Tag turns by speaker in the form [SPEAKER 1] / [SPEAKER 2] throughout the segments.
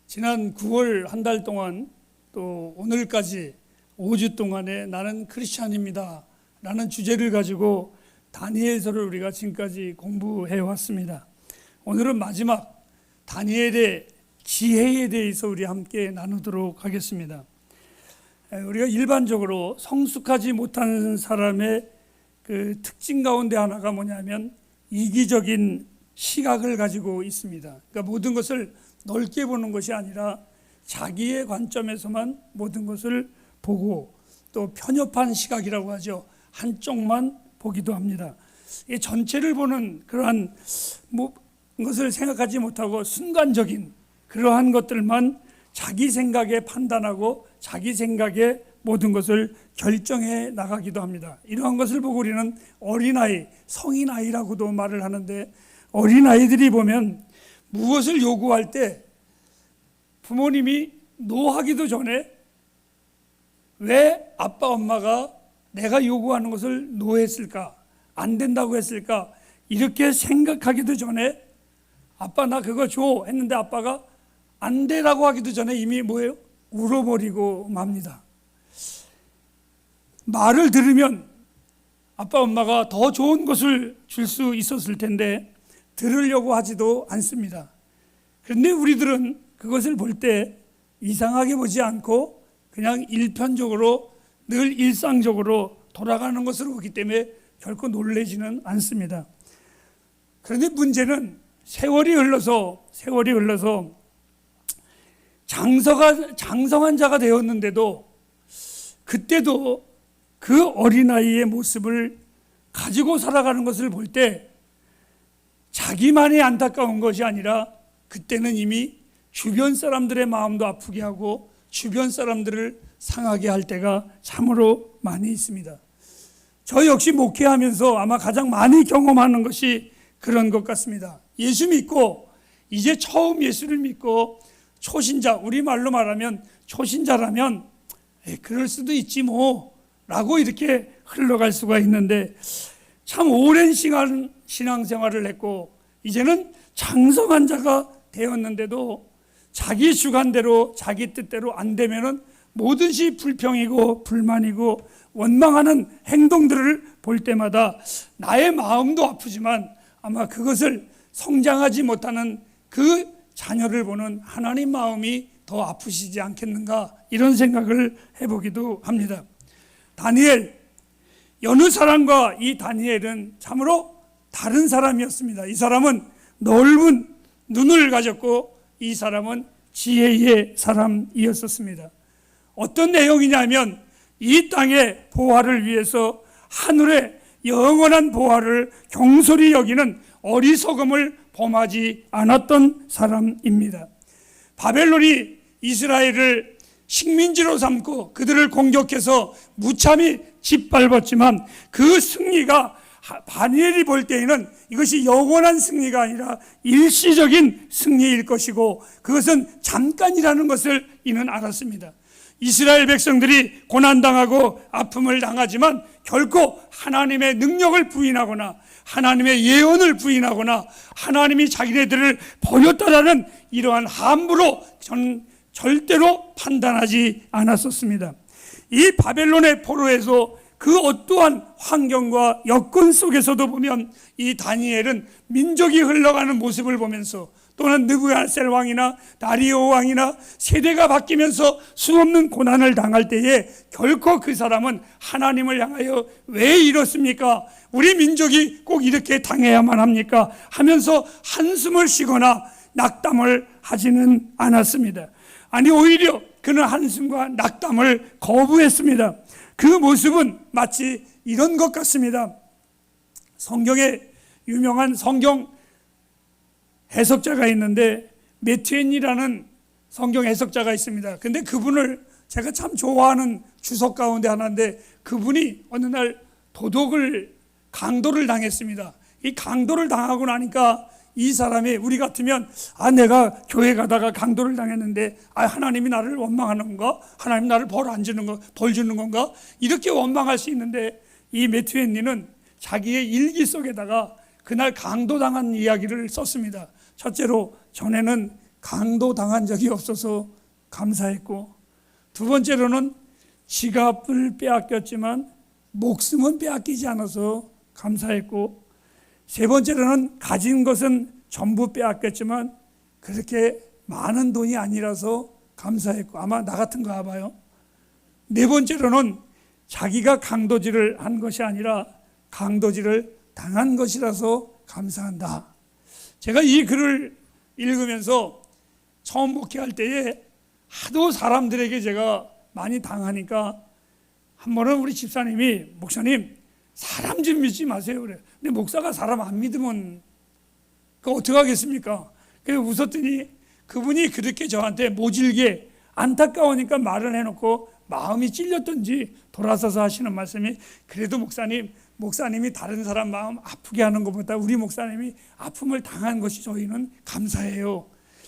[SPEAKER 1] 지난 9월 한 달 동안 또 오늘까지 5주 동안에 나는 크리스찬입니다 라는 주제를 가지고 다니엘서를 우리가 지금까지 공부해 왔습니다. 오늘은 마지막 다니엘의 지혜에 대해서 우리 함께 나누도록 하겠습니다. 우리가 일반적으로 성숙하지 못한 사람의 그 특징 가운데 하나가 뭐냐면 이기적인 시각을 가지고 있습니다. 그러니까 모든 것을 넓게 보는 것이 아니라 자기의 관점에서만 모든 것을 보고 또 편협한 시각이라고 하죠. 한쪽만 보기도 합니다. 전체를 보는 그러한 것을 생각하지 못하고 순간적인 그러한 것들만 자기 생각에 판단하고 자기 생각에 모든 것을 결정해 나가기도 합니다. 이러한 것을 보고 우리는 어린아이, 성인아이라고도 말을 하는데, 어린아이들이 보면 무엇을 요구할 때 부모님이 노하기도 전에 왜 아빠 엄마가 내가 요구하는 것을 노했을까, 안 된다고 했을까, 이렇게 생각하기도 전에 아빠 나 그거 줘 했는데 아빠가 안 되라고 하기도 전에 이미 뭐예요? 울어버리고 맙니다. 말을 들으면 아빠 엄마가 더 좋은 것을 줄 수 있었을 텐데 들으려고 하지도 않습니다. 그런데 우리들은 그것을 볼 때 이상하게 보지 않고 그냥 일편적으로 늘 일상적으로 돌아가는 것으로 보기 때문에 결코 놀라지는 않습니다. 그런데 문제는 세월이 흘러서 장성한 자가 되었는데도 그때도 그 어린아이의 모습을 가지고 살아가는 것을 볼 때 자기만이 안타까운 것이 아니라 그때는 이미 주변 사람들의 마음도 아프게 하고 주변 사람들을 상하게 할 때가 참으로 많이 있습니다. 저 역시 목회하면서 아마 가장 많이 경험하는 것이 그런 것 같습니다. 예수 믿고 이제 처음 예수를 믿고 초신자, 우리말로 말하면 초신자라면 그럴 수도 있지 뭐 라고 이렇게 흘러갈 수가 있는데, 참 오랜 시간 신앙생활을 했고 이제는 장성한 자가 되었는데도 자기 주관대로 자기 뜻대로 안 되면은 뭐든지 불평이고 불만이고 원망하는 행동들을 볼 때마다 나의 마음도 아프지만 아마 그것을 성장하지 못하는 그 자녀를 보는 하나님 마음이 더 아프시지 않겠는가, 이런 생각을 해보기도 합니다. 다니엘, 여느 사람과 이 다니엘은 참으로 다른 사람이었습니다. 이 사람은 넓은 눈을 가졌고 이 사람은 지혜의 사람이었습니다. 어떤 내용이냐면 이 땅의 보화를 위해서 하늘의 영원한 보화를 경솔히 여기는 어리석음을 범하지 않았던 사람입니다. 바벨론이 이스라엘을 식민지로 삼고 그들을 공격해서 무참히 짓밟았지만 그 승리가 다니엘이 볼 때에는 이것이 영원한 승리가 아니라 일시적인 승리일 것이고 그것은 잠깐이라는 것을 이는 알았습니다. 이스라엘 백성들이 고난당하고 아픔을 당하지만 결코 하나님의 능력을 부인하거나 하나님의 예언을 부인하거나 하나님이 자기네들을 버렸다라는 이러한 함부로 절대로 판단하지 않았었습니다. 이 바벨론의 포로에서 그 어떠한 환경과 여건 속에서도 보면 이 다니엘은 민족이 흘러가는 모습을 보면서, 또는 느부갓네살 왕이나 다리오 왕이나 세대가 바뀌면서 수없는 고난을 당할 때에 결코 그 사람은 하나님을 향하여 왜 이렇습니까? 우리 민족이 꼭 이렇게 당해야만 합니까? 하면서 한숨을 쉬거나 낙담을 하지는 않았습니다. 아니, 오히려 그는 한숨과 낙담을 거부했습니다. 그 모습은 마치 이런 것 같습니다. 성경에 유명한 성경 해석자가 있는데 매튜엔이라는 성경 해석자가 있습니다. 근데 그분을 제가 참 좋아하는 주석 가운데 하나인데, 그분이 어느 날 강도를 당했습니다. 이 강도를 당하고 나니까 이 사람이, 우리 같으면 내가 교회 가다가 강도를 당했는데 하나님이 나를 원망하는 건가? 하나님 나를 벌 주는 건가? 이렇게 원망할 수 있는데, 이 매튜엔리는 자기의 일기 속에다가 그날 강도당한 이야기를 썼습니다. 첫째로 전에는 강도 당한 적이 없어서 감사했고, 두 번째로는 지갑을 빼앗겼지만 목숨은 빼앗기지 않아서 감사했고, 세 번째로는 가진 것은 전부 빼앗겼지만 그렇게 많은 돈이 아니라서 감사했고, 아마 나 같은가 봐요. 네 번째로는 자기가 강도질을 한 것이 아니라 강도질을 당한 것이라서 감사한다. 제가 이 글을 읽으면서 처음 목회할 때에 하도 사람들에게 제가 많이 당하니까 한 번은 우리 집사님이, 목사님 사람 좀 믿지 마세요 그래. 근데 목사가 사람 안 믿으면 그거 어떻게 하겠습니까? 그래서 웃었더니 그분이 그렇게 저한테 모질게 안타까우니까 말을 해놓고 마음이 찔렸던지 돌아서서 하시는 말씀이, 그래도 목사님이 다른 사람 마음 아프게 하는 것보다 우리 목사님이 아픔을 당한 것이 저희는 감사해요.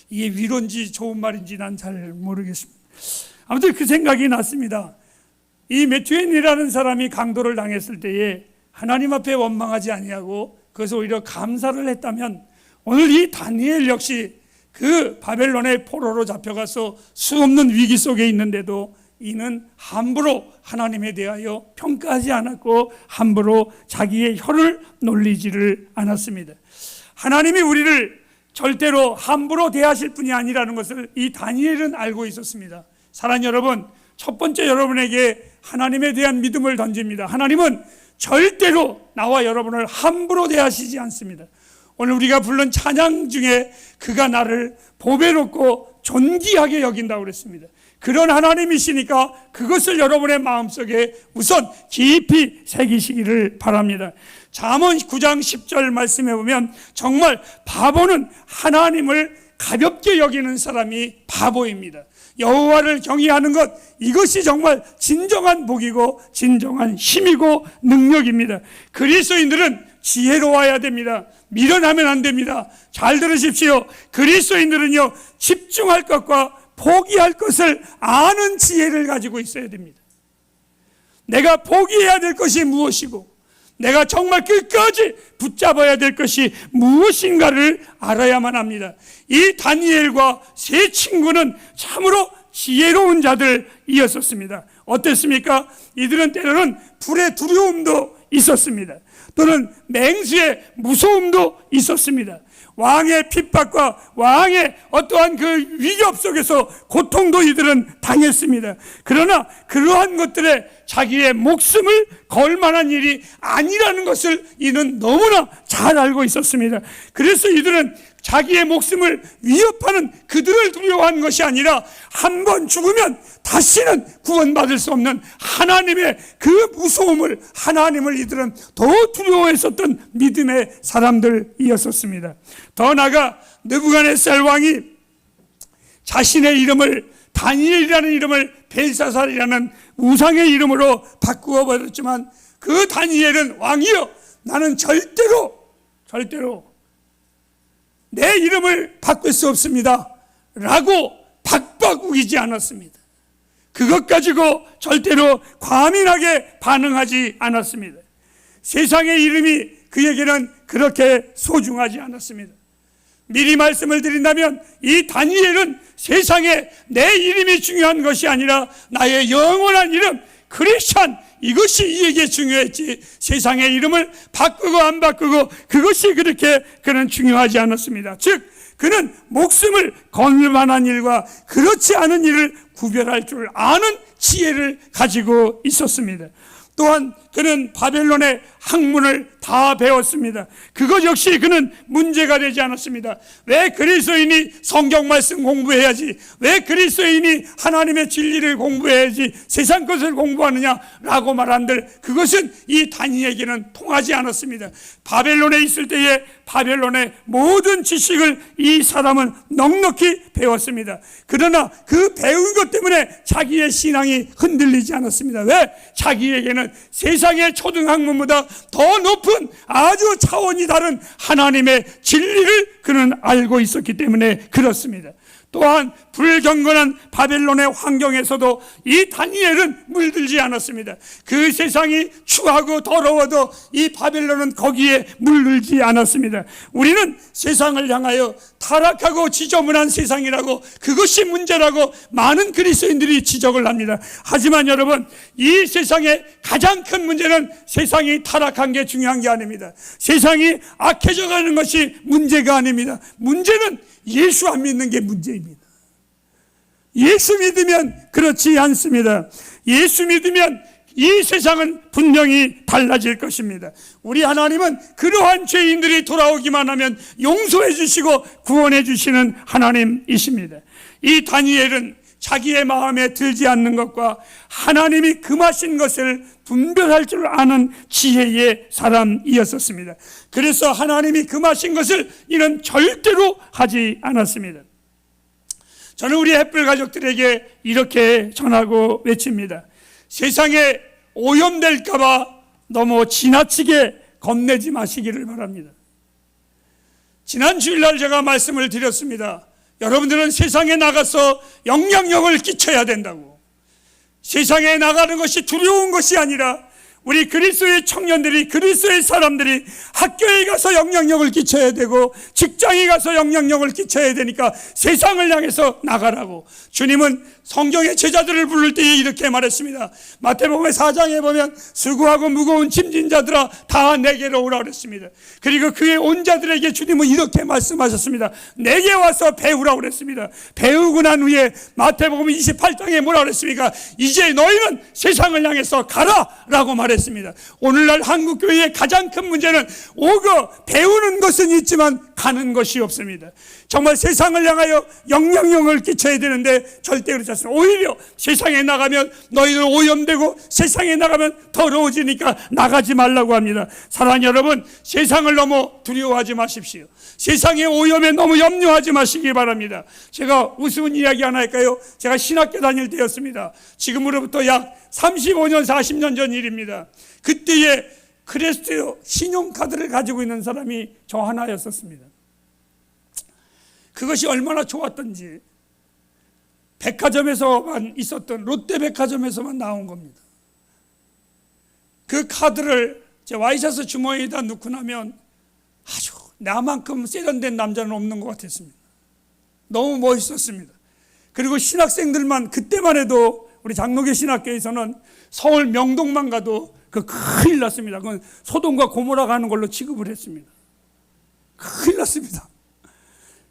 [SPEAKER 1] 이게 위로인지 좋은 말인지 난 잘 모르겠습니다. 아무튼 그 생각이 났습니다. 이 매튜엔이라는 사람이 강도를 당했을 때에 하나님 앞에 원망하지 아니하고 그것을 오히려 감사를 했다면, 오늘 이 다니엘 역시 그 바벨론의 포로로 잡혀가서 수없는 위기 속에 있는데도 이는 함부로 하나님에 대하여 평가하지 않았고 함부로 자기의 혀를 놀리지를 않았습니다. 하나님이 우리를 절대로 함부로 대하실 분이 아니라는 것을 이 다니엘은 알고 있었습니다. 사랑하는 여러분, 첫 번째 여러분에게 하나님에 대한 믿음을 던집니다. 하나님은 절대로 나와 여러분을 함부로 대하시지 않습니다. 오늘 우리가 부른 찬양 중에 그가 나를 보배롭고 존귀하게 여긴다고 그랬습니다. 그런 하나님이시니까 그것을 여러분의 마음속에 우선 깊이 새기시기를 바랍니다. 잠언 9장 10절 말씀해 보면 정말 바보는 하나님을 가볍게 여기는 사람이 바보입니다. 여호와를 경외하는 것, 이것이 정말 진정한 복이고 진정한 힘이고 능력입니다. 그리스도인들은 지혜로워야 됩니다. 미련하면 안 됩니다. 잘 들으십시오. 그리스도인들은요, 집중할 것과 포기할 것을 아는 지혜를 가지고 있어야 됩니다. 내가 포기해야 될 것이 무엇이고 내가 정말 끝까지 붙잡아야 될 것이 무엇인가를 알아야만 합니다. 이 다니엘과 세 친구는 참으로 지혜로운 자들이었습니다. 어땠습니까? 이들은 때로는 불의 두려움도 있었습니다. 또는 맹수의 무서움도 있었습니다. 왕의 핍박과 왕의 어떠한 그 위협 속에서 고통도 이들은 당했습니다. 그러나 그러한 것들에 자기의 목숨을 걸 만한 일이 아니라는 것을 이는 너무나 잘 알고 있었습니다. 그래서 이들은 자기의 목숨을 위협하는 그들을 두려워한 것이 아니라 한 번 죽으면 다시는 구원받을 수 없는 하나님의 그 무서움을, 하나님을 이들은 더 두려워했었던 믿음의 사람들이었습니다. 더 나아가 느부갓네살 왕이 자신의 이름을, 다니엘이라는 이름을 벨사살이라는 우상의 이름으로 바꾸어 버렸지만, 그 다니엘은 왕이여, 나는 절대로 내 이름을 바꿀 수 없습니다 라고 박박 우기지 않았습니다. 그것 가지고 절대로 과민하게 반응하지 않았습니다. 세상의 이름이 그에게는 그렇게 소중하지 않았습니다. 미리 말씀을 드린다면 이 다니엘은 세상에 내 이름이 중요한 것이 아니라 나의 영원한 이름, 크리스찬, 이것이 이에게 중요했지 세상의 이름을 바꾸고 안 바꾸고 그것이 그렇게 그는 중요하지 않았습니다. 즉 그는 목숨을 걸 만한 일과 그렇지 않은 일을 구별할 줄 아는 지혜를 가지고 있었습니다. 또한 그는 바벨론의 학문을 다 배웠습니다. 그것 역시 그는 문제가 되지 않았습니다. 왜 그리스도인이 성경 말씀 공부해야지, 왜 그리스도인이 하나님의 진리를 공부해야지 세상 것을 공부하느냐라고 말한들 그것은 이 다니엘에게는 통하지 않았습니다. 바벨론에 있을 때에 바벨론의 모든 지식을 이 사람은 넉넉히 배웠습니다. 그러나 그 배운 것 때문에 자기의 신앙이 흔들리지 않았습니다. 왜? 자기에게는 세상의 초등학문보다 더 높은 아주 차원이 다른 하나님의 진리를 그는 알고 있었기 때문에 그렇습니다. 또한 불경건한 바벨론의 환경에서도 이 다니엘은 물들지 않았습니다. 그 세상이 추하고 더러워도 이 바벨론은 거기에 물들지 않았습니다. 우리는 세상을 향하여 타락하고 지저분한 세상이라고, 그것이 문제라고 많은 그리스도인들이 지적을 합니다. 하지만 여러분, 이 세상의 가장 큰 문제는 세상이 타락한 게 중요한 게 아닙니다. 세상이 악해져 가는 것이 문제가 아닙니다. 문제는 예수 안 믿는 게 문제입니다. 예수 믿으면 그렇지 않습니다. 예수 믿으면 이 세상은 분명히 달라질 것입니다. 우리 하나님은 그러한 죄인들이 돌아오기만 하면 용서해 주시고 구원해 주시는 하나님이십니다. 이 다니엘은 자기의 마음에 들지 않는 것과 하나님이 금하신 것을 분별할 줄 아는 지혜의 사람이었습니다. 그래서 하나님이 금하신 것을 이는 절대로 하지 않았습니다. 저는 우리 햇불 가족들에게 이렇게 전하고 외칩니다. 세상에 오염될까 봐 너무 지나치게 겁내지 마시기를 바랍니다. 지난 주일날 제가 말씀을 드렸습니다. 여러분들은 세상에 나가서 영향력을 끼쳐야 된다고. 세상에 나가는 것이 두려운 것이 아니라 우리 그리스도의 청년들이, 그리스도의 사람들이 학교에 가서 영향력을 끼쳐야 되고 직장에 가서 영향력을 끼쳐야 되니까 세상을 향해서 나가라고. 주님은 성경의 제자들을 부를 때 이렇게 말했습니다. 마태복음 4장에 보면 수고하고 무거운 짐진 자들아 다 내게로 오라 그랬습니다. 그리고 그의 온 자들에게 주님은 이렇게 말씀하셨습니다. 내게 와서 배우라 그랬습니다. 배우고 난 후에 마태복음 28장에 뭐라 그랬습니까? 이제 너희는 세상을 향해서 가라 라고 말했습니다. 오늘날 한국교회의 가장 큰 문제는 오고 배우는 것은 있지만 가는 것이 없습니다. 정말 세상을 향하여 영향력을 끼쳐야 되는데 절대 그렇지 않습니다. 오히려 세상에 나가면 너희들 오염되고 세상에 나가면 더러워지니까 나가지 말라고 합니다. 사랑하는 여러분, 세상을 너무 두려워하지 마십시오. 세상의 오염에 너무 염려하지 마시기 바랍니다. 제가 우스운 이야기 하나 할까요? 제가 신학교 다닐 때였습니다. 지금으로부터 약 35년 40년 전 일입니다. 그때에 크레스트 신용카드를 가지고 있는 사람이 저 하나였었습니다. 그것이 얼마나 좋았던지 백화점에서만 있었던 롯데백화점에서만 나온 겁니다. 그 카드를 제 와이셔츠 주머니에다 넣고 나면 아주 나만큼 세련된 남자는 없는 것 같았습니다. 너무 멋있었습니다. 그리고 신학생들만, 그때만 해도 우리 장로교 신학교에서는 서울 명동만 가도 그 큰일 났습니다. 그건 소돔과 고모라 가는 걸로 취급을 했습니다. 큰일 났습니다.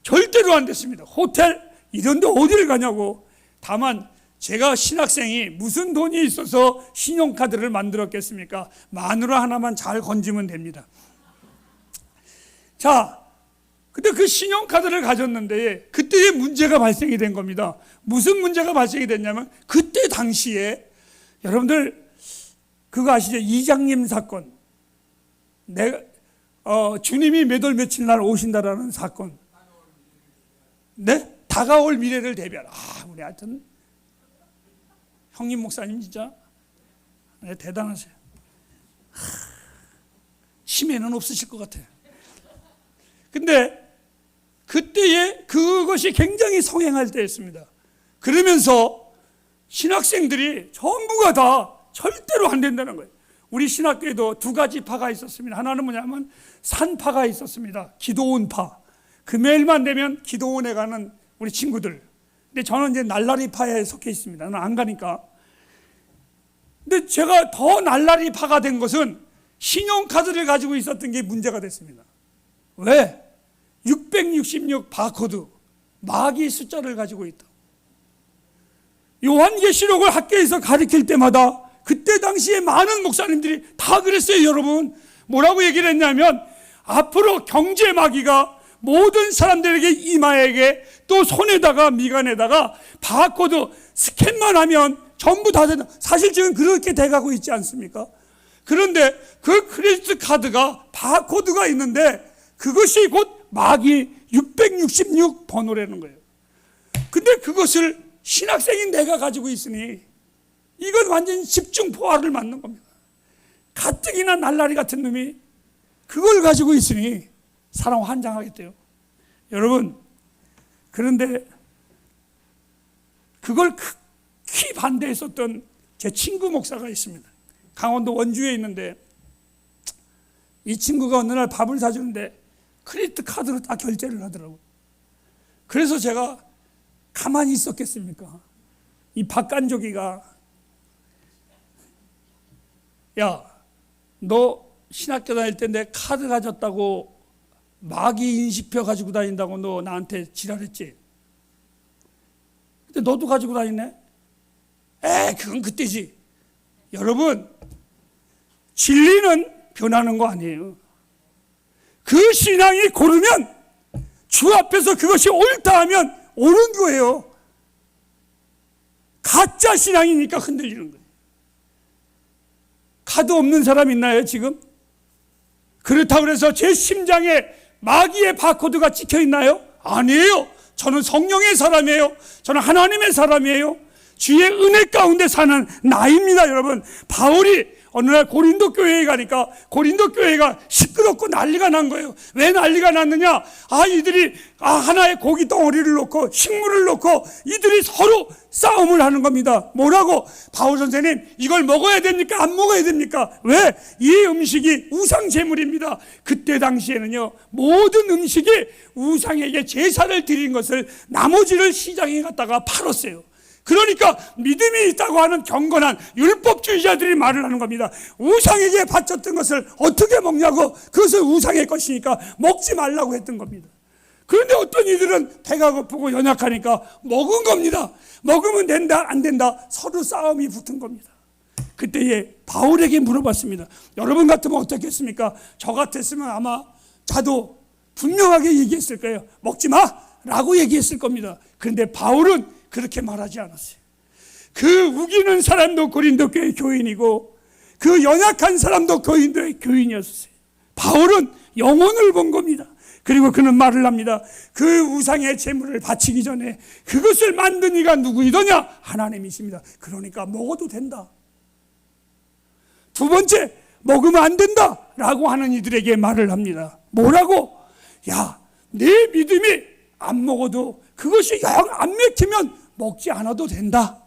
[SPEAKER 1] 절대로 안 됐습니다. 호텔 이런 데 어디를 가냐고. 다만 제가 신학생이 무슨 돈이 있어서 신용카드를 만들었겠습니까? 마누라 하나만 잘 건지면 됩니다. 자, 근데 그 신용카드를 가졌는데 그때에 문제가 발생이 된 겁니다. 무슨 문제가 발생이 됐냐면 그때 당시에 여러분들 그거 아시죠? 이장님 사건. 주님이 몇 월 며칠 날 오신다라는 사건. 네? 다가올 미래를 대비하라. 우리 하여튼 형님 목사님 진짜 네, 대단하세요. 힘에는 없으실 것 같아요. 근데 그때에 그것이 굉장히 성행할 때였습니다. 그러면서 신학생들이 전부가 다 절대로 안 된다는 거예요. 우리 신학교에도 두 가지 파가 있었습니다. 하나는 뭐냐면 산파가 있었습니다. 기도원파. 금요일만 되면 기도원에 가는 우리 친구들. 근데 저는 이제 날라리파에 속해 있습니다. 나는 안 가니까. 근데 제가 더 날라리파가 된 것은 신용카드를 가지고 있었던 게 문제가 됐습니다. 왜? 666 바코드, 마귀 숫자를 가지고 있다. 요한계시록을 학교에서 가르칠 때마다 그때 당시에 많은 목사님들이 다 그랬어요. 여러분 뭐라고 얘기를 했냐면 앞으로 경제 마귀가 모든 사람들에게 이마에게 또 손에다가 미간에다가 바코드 스캔만 하면 전부 다 된다. 사실 지금 그렇게 돼가고 있지 않습니까? 그런데 그 크레디트 카드가 바코드가 있는데 그것이 곧 마귀 666 번호라는 거예요. 근데 그것을 신학생인 내가 가지고 있으니 이건 완전히 집중 포화를 맞는 겁니다. 가뜩이나 날라리 같은 놈이 그걸 가지고 있으니 사람 환장하겠대요. 여러분, 그런데 그걸 극히 반대했었던 제 친구 목사가 있습니다. 강원도 원주에 있는데 이 친구가 어느 날 밥을 사주는데 크레디트 카드로 다 결제를 하더라고요. 그래서 제가 가만히 있었겠습니까? 이 박간족이가 야, 너 신학교 다닐 때 내 카드 가졌다고 마귀 인식표 가지고 다닌다고 너 나한테 지랄했지? 근데 너도 가지고 다니네? 그건 그때지. 여러분, 진리는 변하는 거 아니에요. 그 신앙이 고르면 주 앞에서 그것이 옳다 하면 옳은 거예요. 가짜 신앙이니까 흔들리는 거예요. 카드 없는 사람 있나요 지금? 그렇다고 해서 제 심장에 마귀의 바코드가 찍혀 있나요? 아니에요. 저는 성령의 사람이에요. 저는 하나님의 사람이에요. 주의 은혜 가운데 사는 나입니다. 여러분, 바울이 어느 날 고린도 교회에 가니까 고린도 교회가 시끄럽고 난리가 난 거예요. 왜 난리가 났느냐? 이들이 하나의 고기 덩어리를 놓고 식물을 놓고 이들이 서로 싸움을 하는 겁니다. 뭐라고? 바울 선생님, 이걸 먹어야 됩니까? 안 먹어야 됩니까? 왜? 이 음식이 우상 제물입니다. 그때 당시에는요, 모든 음식이 우상에게 제사를 드린 것을 나머지를 시장에 갖다가 팔았어요. 그러니까 믿음이 있다고 하는 경건한 율법주의자들이 말을 하는 겁니다. 우상에게 바쳤던 것을 어떻게 먹냐고, 그것은 우상의 것이니까 먹지 말라고 했던 겁니다. 그런데 어떤 이들은 배가 고프고 연약하니까 먹은 겁니다. 먹으면 된다 안 된다 서로 싸움이 붙은 겁니다. 그때에 바울에게 물어봤습니다. 여러분 같으면 어떻겠습니까? 저 같았으면 아마 자도 분명하게 얘기했을 거예요. 먹지 마 라고 얘기했을 겁니다. 그런데 바울은 그렇게 말하지 않았어요. 그 우기는 사람도 고린도 교회 교인이고 그 연약한 사람도 고린도의 교인이었어요. 바울은 영혼을 본 겁니다. 그리고 그는 말을 합니다. 그 우상의 제물을 바치기 전에 그것을 만든 이가 누구이더냐? 하나님이십니다. 그러니까 먹어도 된다. 두 번째, 먹으면 안 된다 라고 하는 이들에게 말을 합니다. 뭐라고? 야, 내 믿음이 안 먹어도 그것이 영 안 맥히면 먹지 않아도 된다.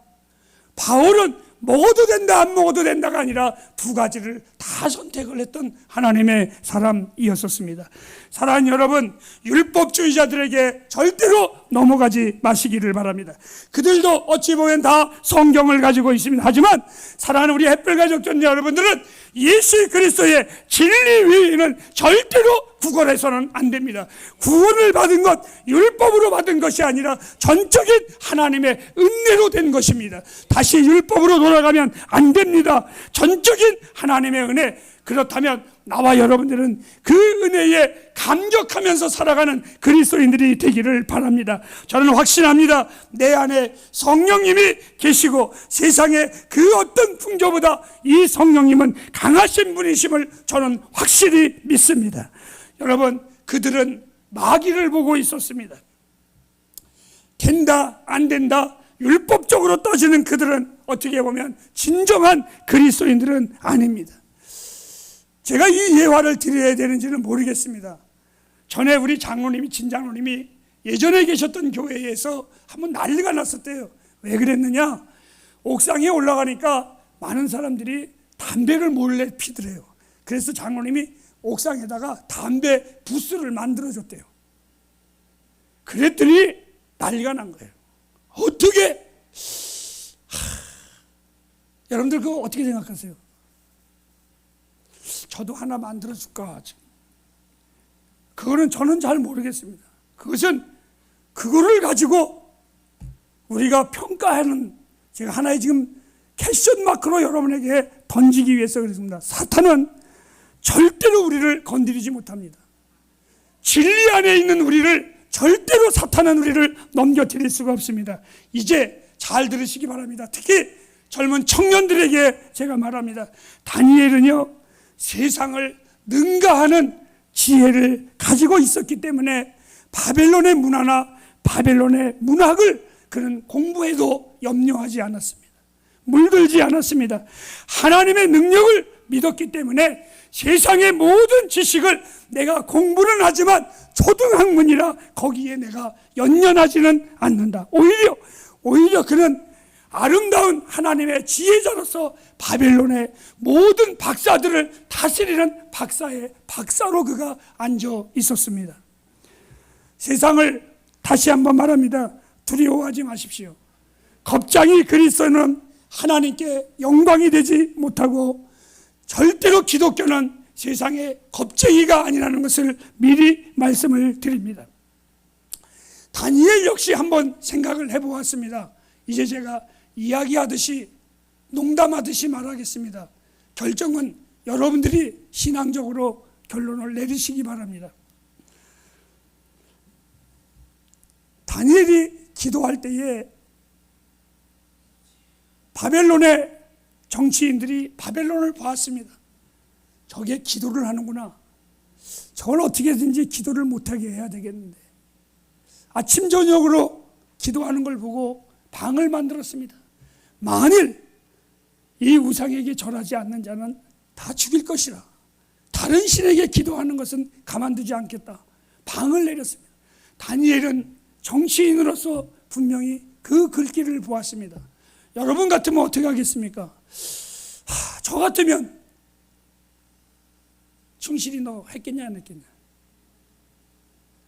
[SPEAKER 1] 바울은 먹어도 된다 안 먹어도 된다가 아니라 두 가지를 다 선택을 했던 하나님의 사람이었었습니다. 사랑하는 여러분, 율법주의자들에게 절대로 넘어가지 마시기를 바랍니다. 그들도 어찌 보면 다 성경을 가지고 있습니다. 하지만 사랑하는 우리 햇불가족전 여러분들은 예수 그리스도의 진리 위에는 절대로 구걸해서는 안 됩니다. 구원을 받은 것, 율법으로 받은 것이 아니라 전적인 하나님의 은혜로 된 것입니다. 다시 율법으로 돌아가면 안 됩니다. 전적인 하나님의 은혜. 그렇다면 나와 여러분들은 그 은혜에 감격하면서 살아가는 그리스도인들이 되기를 바랍니다. 저는 확신합니다. 내 안에 성령님이 계시고 세상의 그 어떤 풍조보다 이 성령님은 강하신 분이심을 저는 확실히 믿습니다. 여러분, 그들은 마귀를 보고 있었습니다. 된다 안 된다 율법적으로 따지는 그들은 어떻게 보면 진정한 그리스도인들은 아닙니다. 제가 이 예화를 드려야 되는지는 모르겠습니다. 전에 우리 장로님이, 진장로님이 예전에 계셨던 교회에서 한번 난리가 났었대요. 왜 그랬느냐? 옥상에 올라가니까 많은 사람들이 담배를 몰래 피더래요. 그래서 장로님이 옥상에다가 담배 부스를 만들어줬대요. 그랬더니 난리가 난 거예요. 어떻게? 여러분들 그거 어떻게 생각하세요? 저도 하나 만들어줄까? 그거는 저는 잘 모르겠습니다. 그것은 그거를 가지고 우리가 평가하는, 제가 하나의 지금 캐션 마크로 여러분에게 던지기 위해서 그랬습니다. 사탄은 절대로 우리를 건드리지 못합니다. 진리 안에 있는 우리를 절대로 사탄은 우리를 넘겨드릴 수가 없습니다. 이제 잘 들으시기 바랍니다. 특히 젊은 청년들에게 제가 말합니다. 다니엘은요, 세상을 능가하는 지혜를 가지고 있었기 때문에 바벨론의 문화나 바벨론의 문학을 그는 공부해도 염려하지 않았습니다. 물들지 않았습니다. 하나님의 능력을 믿었기 때문에 세상의 모든 지식을 내가 공부는 하지만 초등학문이라 거기에 내가 연연하지는 않는다. 오히려 오히려 그는 아름다운 하나님의 지혜자로서 바벨론의 모든 박사들을 다스리는 박사의 박사로 그가 앉아 있었습니다. 세상을 다시 한번 말합니다. 두려워하지 마십시오. 겁장이 그리스도는 하나님께 영광이 되지 못하고 절대로 기독교는 세상의 겁쟁이가 아니라는 것을 미리 말씀을 드립니다. 다니엘 역시 한번 생각을 해보았습니다. 이제 제가 이야기하듯이 농담하듯이 말하겠습니다. 결정은 여러분들이 신앙적으로 결론을 내리시기 바랍니다. 다니엘이 기도할 때에 바벨론의 정치인들이 바벨론을 보았습니다. 저게 기도를 하는구나. 저걸 어떻게든지 기도를 못하게 해야 되겠는데, 아침 저녁으로 기도하는 걸 보고 방을 만들었습니다. 만일 이 우상에게 절하지 않는 자는 다 죽일 것이라. 다른 신에게 기도하는 것은 가만두지 않겠다. 방을 내렸습니다. 다니엘은 정치인으로서 분명히 그 글귀를 보았습니다. 여러분 같으면 어떻게 하겠습니까? 저 같으면 충실히 너 했겠냐 안 했겠냐?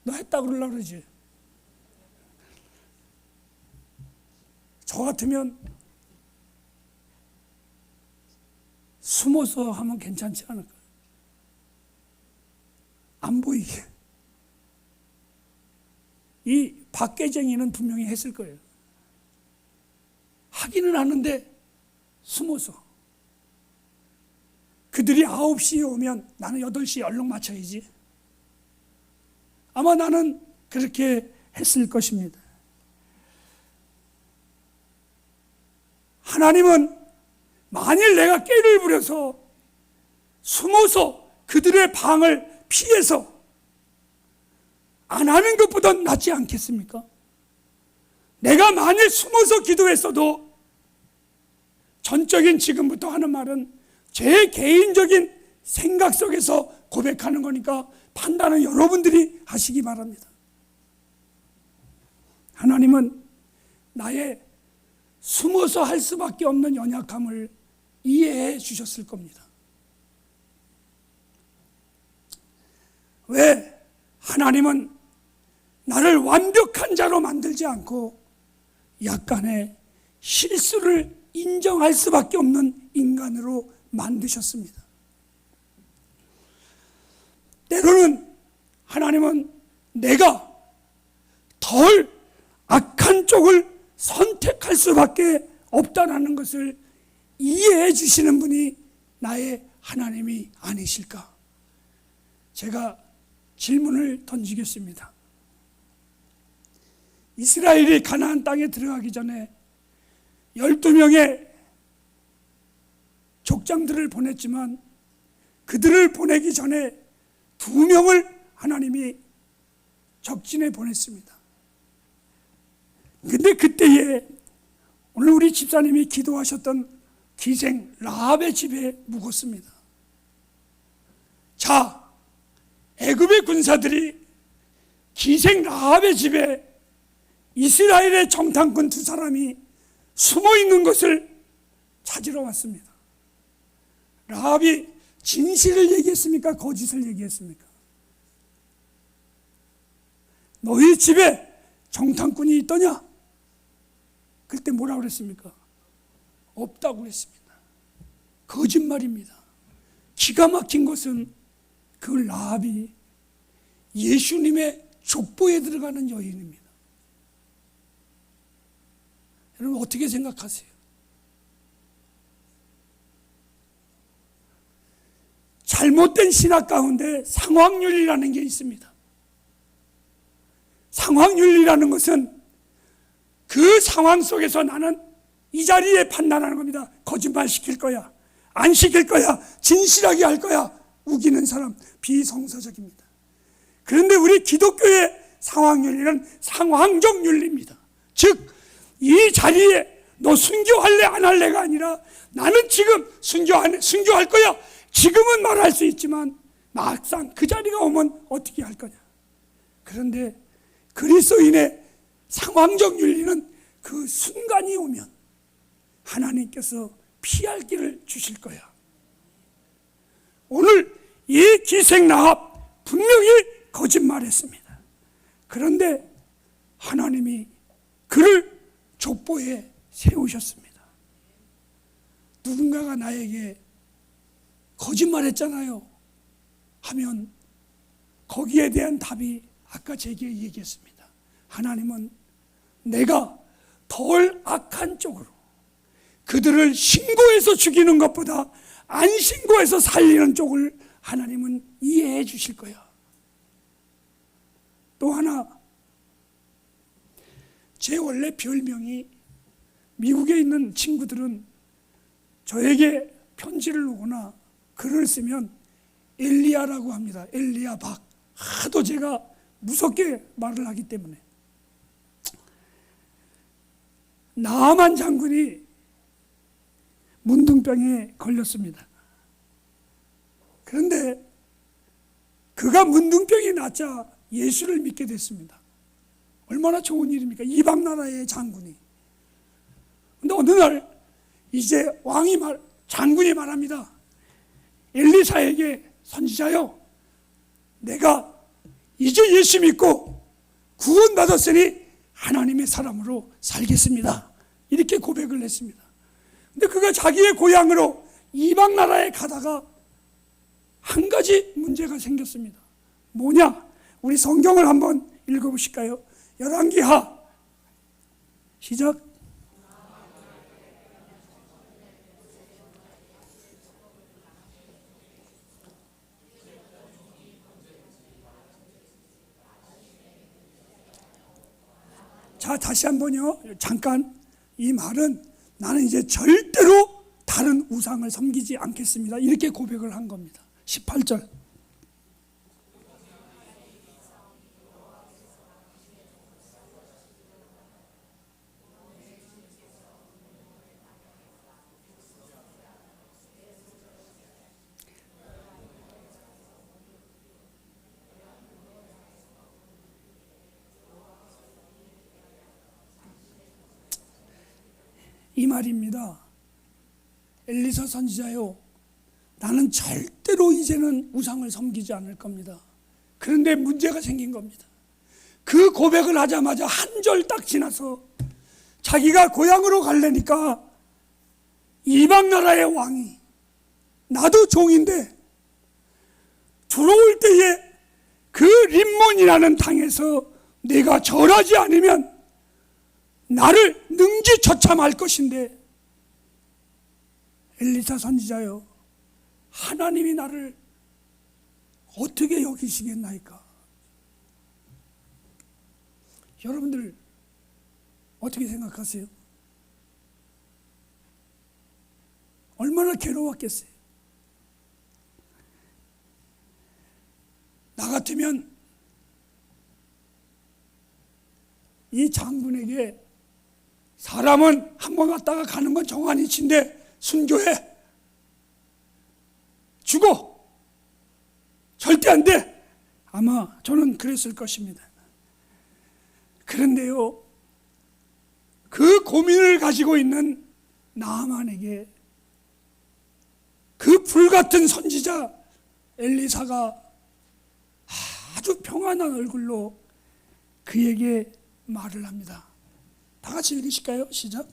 [SPEAKER 1] 너 했다 그러려고 그러지. 저 같으면 숨어서 하면 괜찮지 않을까? 안 보이게. 이 박계쟁이는 분명히 했을 거예요. 하기는 하는데 숨어서. 그들이 9시에 오면 나는 8시에 얼른 맞춰야지. 아마 나는 그렇게 했을 것입니다. 하나님은 만일 내가 꾀를 부려서 숨어서 그들의 방을 피해서 안 하는 것보다 낫지 않겠습니까? 내가 만일 숨어서 기도했어도, 전적인 지금부터 하는 말은 제 개인적인 생각 속에서 고백하는 거니까 판단은 여러분들이 하시기 바랍니다. 하나님은 나의 숨어서 할 수밖에 없는 연약함을 이해해 주셨을 겁니다. 왜 하나님은 나를 완벽한 자로 만들지 않고 약간의 실수를 인정할 수밖에 없는 인간으로 만드셨습니다. 때로는 하나님은 내가 덜 악한 쪽을 선택할 수밖에 없다는 것을 이해해 주시는 분이 나의 하나님이 아니실까? 제가 질문을 던지겠습니다. 이스라엘이 가나안 땅에 들어가기 전에 12명의 족장들을 보냈지만 그들을 보내기 전에 2명을 하나님이 적진에 보냈습니다. 근데 그때에 오늘 우리 집사님이 기도하셨던 기생 라합의 집에 묵었습니다. 자, 애굽의 군사들이 기생 라합의 집에 이스라엘의 정탐꾼 2사람이 숨어 있는 것을 찾으러 왔습니다. 라합이 진실을 얘기했습니까? 거짓을 얘기했습니까? 너희 집에 정탐꾼이 있더냐? 그때 뭐라고 그랬습니까? 없다고 그랬습니다. 거짓말입니다. 기가 막힌 것은 그 라합이 예수님의 족보에 들어가는 여인입니다. 여러분 어떻게 생각하세요? 잘못된 신학 가운데 상황윤리라는 게 있습니다. 상황윤리라는 것은 그 상황 속에서 나는 이 자리에 판단하는 겁니다. 거짓말 시킬 거야, 안 시킬 거야, 진실하게 할 거야. 우기는 사람, 비성서적입니다. 그런데 우리 기독교의 상황윤리는 상황적 윤리입니다. 즉, 이 자리에 너 순교할래 안 할래가 아니라 나는 지금 순교할 거야. 지금은 말할 수 있지만 막상 그 자리가 오면 어떻게 할 거냐. 그런데 그리스도인의 상황적 윤리는 그 순간이 오면 하나님께서 피할 길을 주실 거야. 오늘 이 기생 라합 분명히 거짓말했습니다. 그런데 하나님이 그를 족보에 세우셨습니다. 누군가가 나에게 거짓말했잖아요 하면 거기에 대한 답이 아까 제게 얘기했습니다. 하나님은 내가 덜 악한 쪽으로 그들을 신고해서 죽이는 것보다 안 신고해서 살리는 쪽을 하나님은 이해해 주실 거야. 또 하나, 제 원래 별명이, 미국에 있는 친구들은 저에게 편지를 오거나 글을 쓰면 엘리야라고 합니다. 엘리야 박. 하도 제가 무섭게 말을 하기 때문에. 나아만 장군이 문둥병에 걸렸습니다. 그런데 그가 문둥병이 낫자 예수를 믿게 됐습니다. 얼마나 좋은 일입니까? 이방 나라의 장군이. 근데 어느 날 이제 장군이 말합니다. 엘리사에게, 선지자여, 내가 이제 예수 믿고 구원받았으니 하나님의 사람으로 살겠습니다. 이렇게 고백을 했습니다. 근데 그가 자기의 고향으로 이방 나라에 가다가 한 가지 문제가 생겼습니다. 뭐냐? 우리 성경을 한번 읽어보실까요? 열왕기하 시작. 자, 다시 한번요. 잠깐, 이 말은 나는 이제 절대로 다른 우상을 섬기지 않겠습니다. 이렇게 고백을 한 겁니다. 18절. 이 말입니다. 엘리사 선지자요, 나는 절대로 이제는 우상을 섬기지 않을 겁니다. 그런데 문제가 생긴 겁니다. 그 고백을 하자마자 한 절 딱 지나서 자기가 고향으로 가려니까 이방 나라의 왕이, 나도 종인데 들어올 때에 그 림몬이라는 땅에서 내가 절하지 않으면 나를 능지처참할 것인데, 엘리사 선지자여, 하나님이 나를 어떻게 여기시겠나이까? 여러분들 어떻게 생각하세요? 얼마나 괴로웠겠어요? 나 같으면 이 장군에게, 사람은 한 번 갔다가 가는 건 정한이치인데 순교해, 죽어, 절대 안 돼. 아마 저는 그랬을 것입니다. 그런데요, 그 고민을 가지고 있는 나아만에게 그 불같은 선지자 엘리사가 아주 평안한 얼굴로 그에게 말을 합니다. 다 같이 읽으실까요? 시작.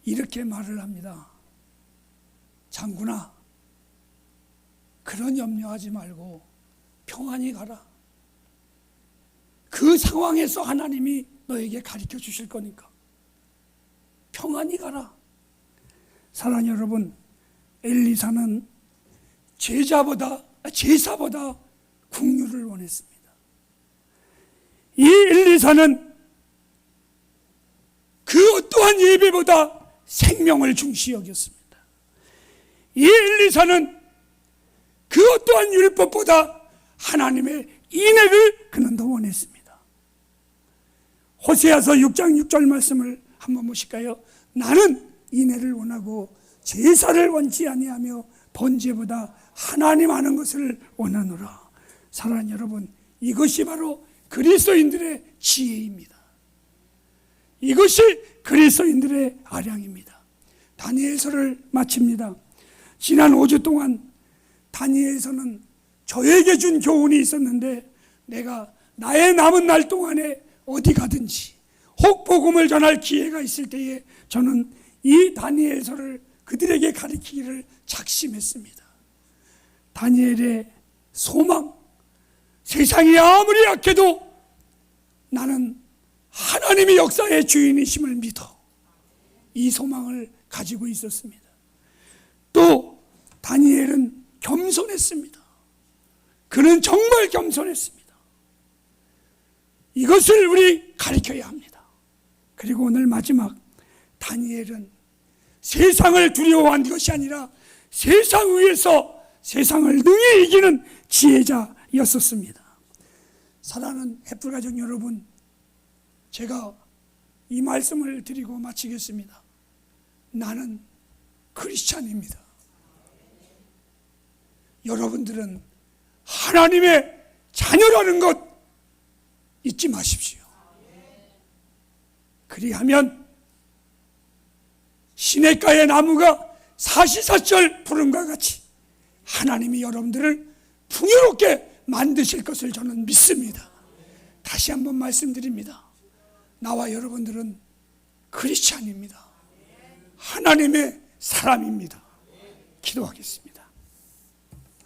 [SPEAKER 1] 이렇게 말을 합니다. 장군아, 그런 염려하지 말고 평안히 가라. 그 상황에서 하나님이 너에게 가르쳐 주실 거니까 평안히 가라. 사랑하는 여러분, 엘리사는 제사보다 국류를 원했습니다. 이 엘리사는 그 어떠한 예배보다 생명을 중시 여겼습니다. 이 엘리사는 그 어떠한 율법보다 하나님의 인애를 그는 더 원했습니다. 호세아서 6장 6절 말씀을 한번 보실까요? 나는 인애를 원하고 제사를 원치 아니하며 번제보다 하나님 아는 것을 원하노라. 사랑하는 여러분, 이것이 바로 그리스도인들의 지혜입니다. 이것이 그리스도인들의 아량입니다. 다니엘서를 마칩니다. 지난 5주 동안 다니엘서는 저에게 준 교훈이 있었는데, 내가 나의 남은 날 동안에 어디 가든지 혹 복음을 전할 기회가 있을 때에 저는 이 다니엘서를 그들에게 가르치기를 작심했습니다. 다니엘의 소망, 세상이 아무리 약해도 나는 하나님이 역사의 주인이심을 믿어, 이 소망을 가지고 있었습니다. 또 다니엘은 겸손했습니다. 그는 정말 겸손했습니다. 이것을 우리 가르쳐야 합니다. 그리고 오늘 마지막, 다니엘은 세상을 두려워한 것이 아니라 세상 위에서 세상을 능히 이기는 지혜자였었습니다. 사랑하는 햇불가족 여러분, 제가 이 말씀을 드리고 마치겠습니다. 나는 크리스찬입니다. 여러분들은 하나님의 자녀라는 것 잊지 마십시오. 그리하면 시냇가의 나무가 사시사철 푸름과 같이 하나님이 여러분들을 풍요롭게 만드실 것을 저는 믿습니다. 다시 한번 말씀드립니다. 나와 여러분들은 크리스찬입니다. 하나님의 사람입니다. 기도하겠습니다.